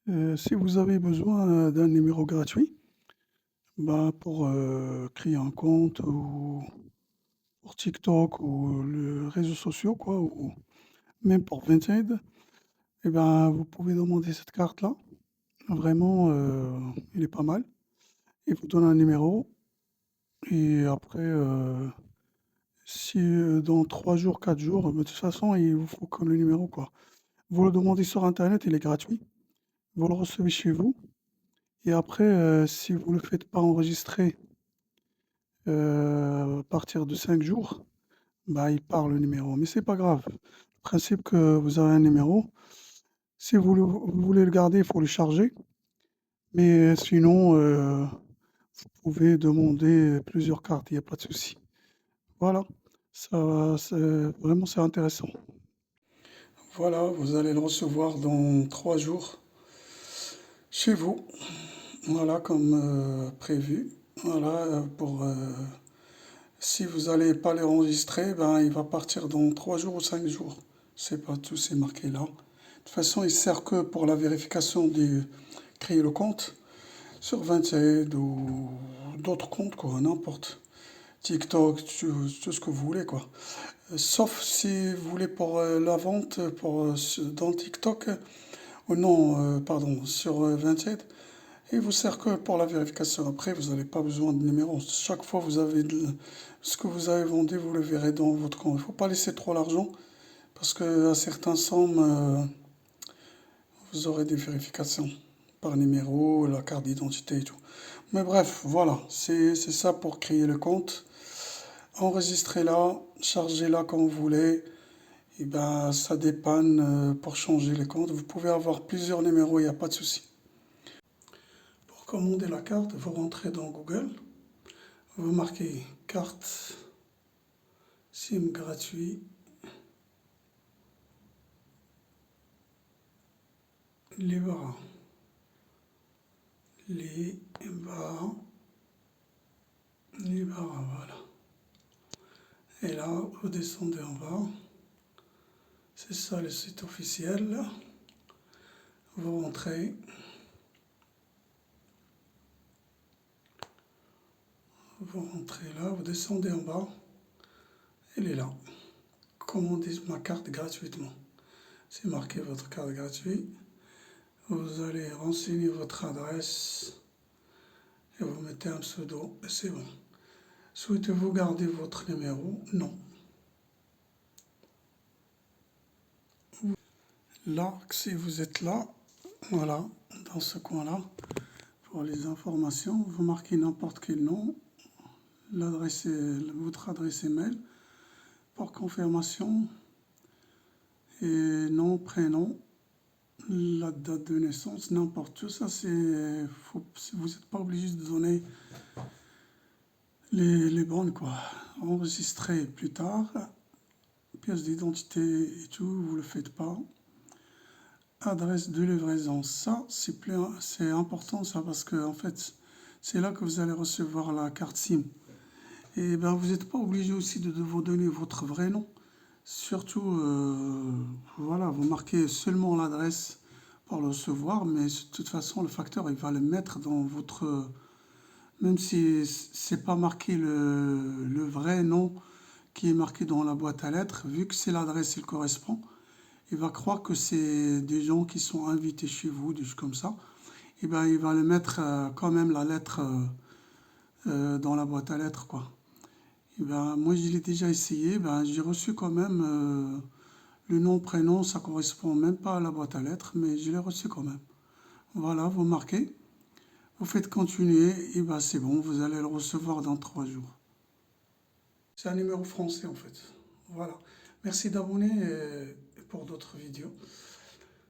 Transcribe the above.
Si vous avez besoin d'un numéro gratuit, bah, pour créer un compte ou pour TikTok ou les réseaux sociaux, quoi, ou même pour Vinted, eh ben, vous pouvez demander cette carte-là. Vraiment, il est pas mal. Il vous donne un numéro et après, si dans 3 jours, 4 jours, de toute façon, il vous faut comme le numéro, quoi. Vous le demandez sur Internet, il est gratuit. Vous le recevez chez vous et après, si vous ne le faites pas enregistrer à partir de 5 jours, bah, il part le numéro. Mais c'est pas grave. Le principe que vous avez un numéro, si vous voulez le garder, il faut le charger. Mais sinon, vous pouvez demander plusieurs cartes, il n'y a pas de souci. Voilà, ça, c'est intéressant. Voilà, vous allez le recevoir dans 3 jours chez vous. Voilà, comme prévu. Voilà, si vous n'allez pas l'enregistrer, ben, il va partir dans 3 jours ou 5 jours. C'est pas tout, c'est marqué là. De toute façon, il sert que pour la vérification de créer le compte sur Vinted ou d'autres comptes, quoi, n'importe. TikTok, tout ce que vous voulez, quoi. Sauf si vous voulez pour la vente dans TikTok, ou non, pardon, sur Vinted, il vous sert que pour la vérification. Après, vous n'avez pas besoin de numéro. Chaque fois, ce que vous avez vendu, vous le verrez dans votre compte. Il ne faut pas laisser trop l'argent parce que à certaines sommes, vous aurez des vérifications par numéro, la carte d'identité et tout. Mais bref, voilà, c'est ça pour créer le compte. Enregistrez-la, chargez-la comme vous voulez. Et ben, ça dépanne pour changer les comptes. Vous pouvez avoir plusieurs numéros, il n'y a pas de souci. Pour commander la carte, vous rentrez dans Google, vous marquez carte SIM gratuit, Libera. Libera, Libera, voilà. Et là, vous descendez en bas. C'est ça le site officiel. Vous rentrez, là, vous descendez en bas. Elle est là. Commandez ma carte gratuitement. C'est marqué votre carte gratuite. Vous allez renseigner votre adresse et vous mettez un pseudo et c'est bon. Souhaitez-vous garder votre numéro? Non. Là, si vous êtes là, voilà, dans ce coin-là, pour les informations, vous marquez n'importe quel nom, votre adresse email, pour confirmation, et nom, prénom, la date de naissance, n'importe. Tout ça, vous n'êtes pas obligé de donner les bonnes, quoi. Enregistrer plus tard, pièce d'identité et tout, vous ne le faites pas. Adresse de livraison, ça, c'est important, ça, parce que, en fait, c'est là que vous allez recevoir la carte SIM. Et ben, vous n'êtes pas obligé aussi de vous donner votre vrai nom. Surtout, voilà, vous marquez seulement l'adresse pour le recevoir, mais de toute façon, le facteur, il va le mettre dans votre... Même si c'est pas marqué le vrai nom qui est marqué dans la boîte à lettres, vu que c'est l'adresse, il correspond, il va croire que c'est des gens qui sont invités chez vous, des choses comme ça. Et ben, il va le mettre quand même la lettre dans la boîte à lettres, quoi. Et ben, moi, je l'ai déjà essayé, ben, j'ai reçu quand même le nom, prénom, ça correspond même pas à la boîte à lettres, mais je l'ai reçu quand même. Voilà, vous marquez, vous faites continuer, et ben c'est bon, vous allez le recevoir dans 3 jours. C'est un numéro français en fait. Voilà. Merci d'abonner pour d'autres vidéos.